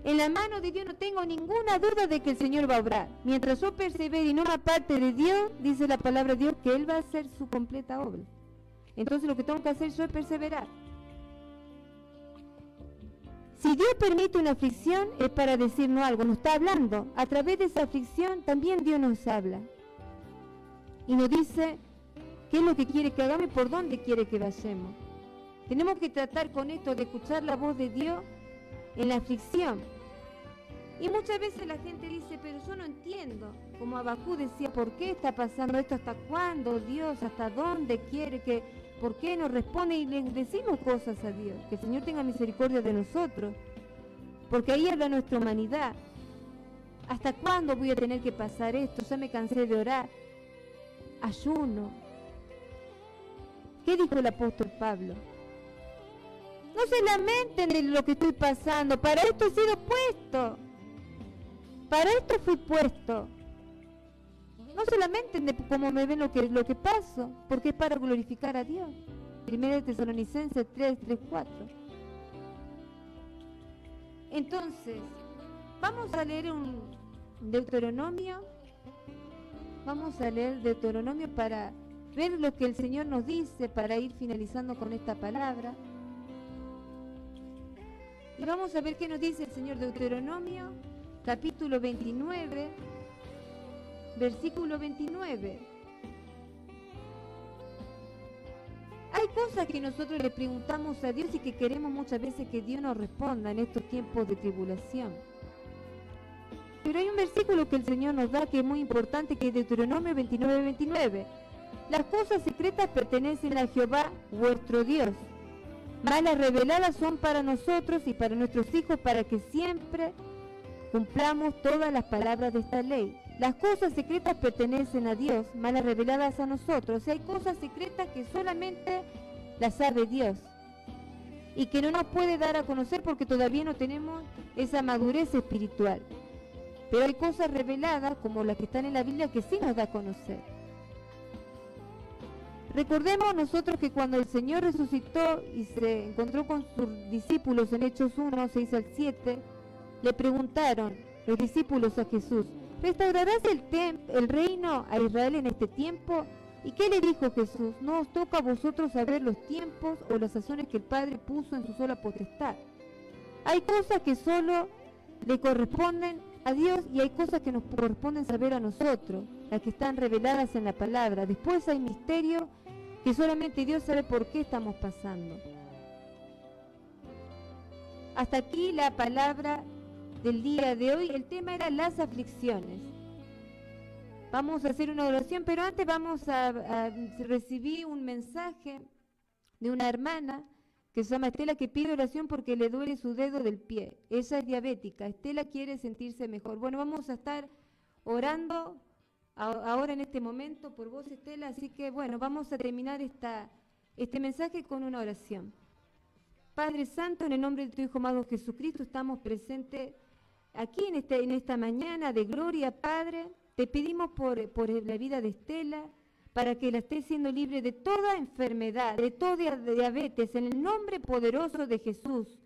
En las manos de Dios no tengo ninguna duda de que el Señor va a obrar. Mientras yo persevere y no me aparte de Dios, dice la palabra de Dios que Él va a hacer su completa obra. Entonces lo que tengo que hacer yo es perseverar. Si Dios permite una aflicción es para decirnos algo, nos está hablando. A través de esa aflicción también Dios nos habla. Y nos dice qué es lo que quiere que hagamos y por dónde quiere que vayamos. Tenemos que tratar con esto de escuchar la voz de Dios en la aflicción. Y muchas veces la gente dice, pero yo no entiendo. Como Abacú decía, ¿por qué está pasando esto? ¿Hasta cuándo, Dios? ¿Hasta dónde quiere que...? ¿Por qué nos responde? Y le decimos cosas a Dios. Que el Señor tenga misericordia de nosotros. Porque ahí habla nuestra humanidad. ¿Hasta cuándo voy a tener que pasar esto? Ya me cansé de orar. Ayuno. ¿Qué dijo el apóstol Pablo? No se lamenten de lo que estoy pasando. Para esto he sido puesto. Para esto fui puesto. No se lamenten de cómo me ven lo que paso, porque es para glorificar a Dios. 1 Tesalonicenses 3, 4. Entonces, vamos a leer un Deuteronomio. Vamos a leer Deuteronomio para ver lo que el Señor nos dice, para ir finalizando con esta palabra. Y vamos a ver qué nos dice el Señor. Deuteronomio, capítulo 29, versículo 29. Hay cosas que nosotros le preguntamos a Dios y que queremos muchas veces que Dios nos responda en estos tiempos de tribulación. Pero hay un versículo que el Señor nos da que es muy importante, que es Deuteronomio 29, 29. Las cosas secretas pertenecen a Jehová, vuestro Dios. Mas las reveladas son para nosotros y para nuestros hijos, para que siempre cumplamos todas las palabras de esta ley. Las cosas secretas pertenecen a Dios, mas las reveladas a nosotros. O sea, hay cosas secretas que solamente las sabe Dios y que no nos puede dar a conocer porque todavía no tenemos esa madurez espiritual. Pero hay cosas reveladas, como las que están en la Biblia, que sí nos da a conocer. Recordemos nosotros que cuando el Señor resucitó y se encontró con sus discípulos en Hechos 1, 6 al 7, le preguntaron los discípulos a Jesús, ¿restaurarás el reino a Israel en este tiempo? ¿Y qué le dijo Jesús? No os toca a vosotros saber los tiempos o las sazones que el Padre puso en su sola potestad. Hay cosas que solo le corresponden a Dios y hay cosas que nos corresponden saber a nosotros, las que están reveladas en la palabra. Después hay misterios que solamente Dios sabe por qué estamos pasando. Hasta aquí la palabra del día de hoy. El tema era las aflicciones. Vamos a hacer una oración, pero antes vamos a recibir un mensaje de una hermana que se llama Estela, que pide oración porque le duele su dedo del pie. Ella es diabética. Estela quiere sentirse mejor. Bueno, vamos a estar orando ahora en este momento por vos, Estela, así que bueno, vamos a terminar este mensaje con una oración. Padre Santo, en el nombre de tu Hijo amado Jesucristo, estamos presentes aquí en esta mañana de gloria, Padre. Te pedimos por la vida de Estela, para que la esté siendo libre de toda enfermedad, de toda diabetes, en el nombre poderoso de Jesús.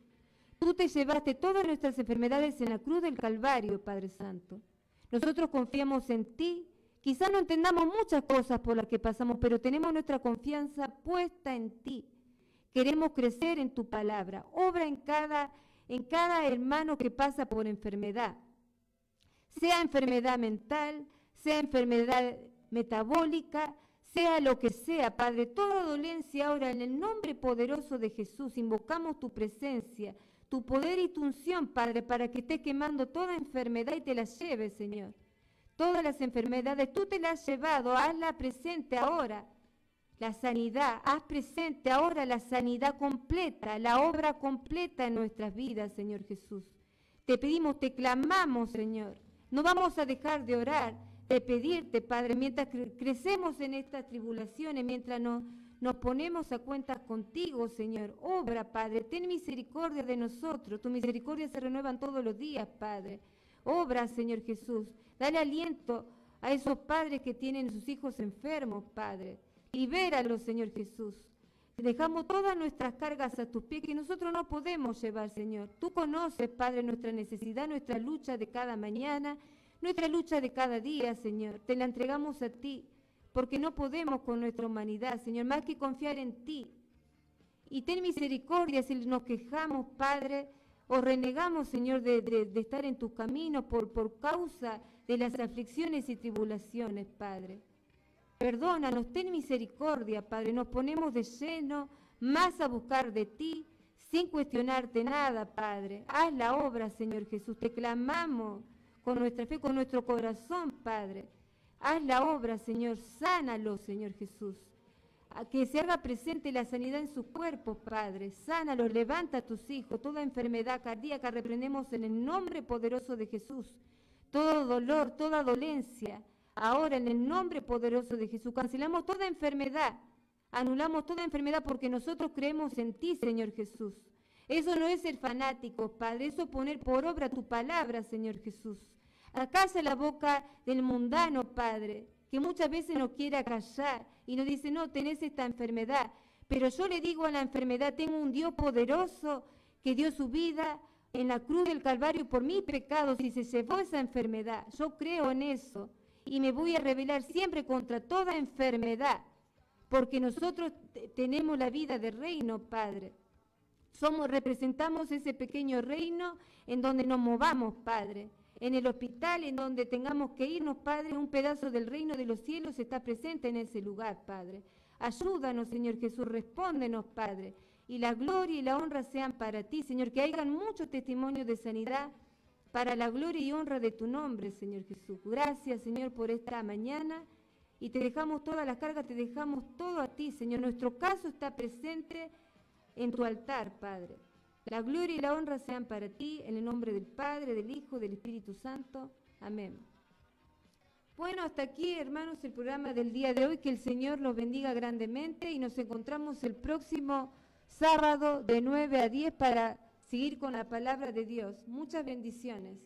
Tú te llevaste todas nuestras enfermedades en la cruz del Calvario, Padre Santo. Nosotros confiamos en ti. Quizás no entendamos muchas cosas por las que pasamos, pero tenemos nuestra confianza puesta en ti. Queremos crecer en tu palabra. Obra en cada hermano que pasa por enfermedad. Sea enfermedad mental, sea enfermedad metabólica, sea lo que sea, Padre, toda dolencia ahora en el nombre poderoso de Jesús, invocamos tu presencia, tu poder y tu unción, Padre, para que estés quemando toda enfermedad y te la lleves, Señor. Todas las enfermedades, tú te las has llevado, hazla presente ahora. La sanidad, haz presente ahora la sanidad completa, la obra completa en nuestras vidas, Señor Jesús. Te pedimos, te clamamos, Señor. No vamos a dejar de orar, de pedirte, Padre, mientras crecemos en estas tribulaciones, mientras nos ponemos a cuentas contigo, Señor. Obra, Padre, ten misericordia de nosotros. Tu misericordia se renuevan todos los días, Padre. Obra, Señor Jesús. Dale aliento a esos padres que tienen sus hijos enfermos, Padre. Libéralos, Señor Jesús. Dejamos todas nuestras cargas a tus pies que nosotros no podemos llevar, Señor. Tú conoces, Padre, nuestra necesidad, nuestra lucha de cada mañana, nuestra lucha de cada día, Señor. Te la entregamos a ti, porque no podemos con nuestra humanidad, Señor, más que confiar en ti. Y ten misericordia si nos quejamos, Padre, o renegamos, Señor, de estar en tus caminos por causa de las aflicciones y tribulaciones, Padre. Perdónanos, ten misericordia, Padre, nos ponemos de lleno más a buscar de ti, sin cuestionarte nada, Padre. Haz la obra, Señor Jesús, te clamamos con nuestra fe, con nuestro corazón, Padre. Haz la obra, Señor, sánalo, Señor Jesús. A que se haga presente la sanidad en sus cuerpos, Padre. Sánalos, levanta a tus hijos. Toda enfermedad cardíaca reprendemos en el nombre poderoso de Jesús. Todo dolor, toda dolencia, ahora en el nombre poderoso de Jesús. Cancelamos toda enfermedad. Anulamos toda enfermedad porque nosotros creemos en ti, Señor Jesús. Eso no es ser fanáticos, Padre. Eso es poner por obra tu palabra, Señor Jesús. Acalla la boca del mundano, Padre, que muchas veces no quiere callar y nos dice, no, tenés esta enfermedad. Pero yo le digo a la enfermedad, tengo un Dios poderoso que dio su vida en la cruz del Calvario por mis pecados y se llevó esa enfermedad. Yo creo en eso y me voy a rebelar siempre contra toda enfermedad, porque nosotros tenemos la vida de reino, Padre. Representamos ese pequeño reino en donde nos movamos, Padre. En el hospital, en donde tengamos que irnos, Padre, un pedazo del reino de los cielos está presente en ese lugar, Padre. Ayúdanos, Señor Jesús, respóndenos, Padre. Y la gloria y la honra sean para ti, Señor, que hayan muchos testimonios de sanidad para la gloria y honra de tu nombre, Señor Jesús. Gracias, Señor, por esta mañana. Y te dejamos todas las cargas, te dejamos todo a ti, Señor. Nuestro caso está presente en tu altar, Padre. La gloria y la honra sean para ti, en el nombre del Padre, del Hijo, del Espíritu Santo. Amén. Bueno, hasta aquí, hermanos, el programa del día de hoy. Que el Señor los bendiga grandemente y nos encontramos el próximo sábado de 9 a 10 para seguir con la palabra de Dios. Muchas bendiciones.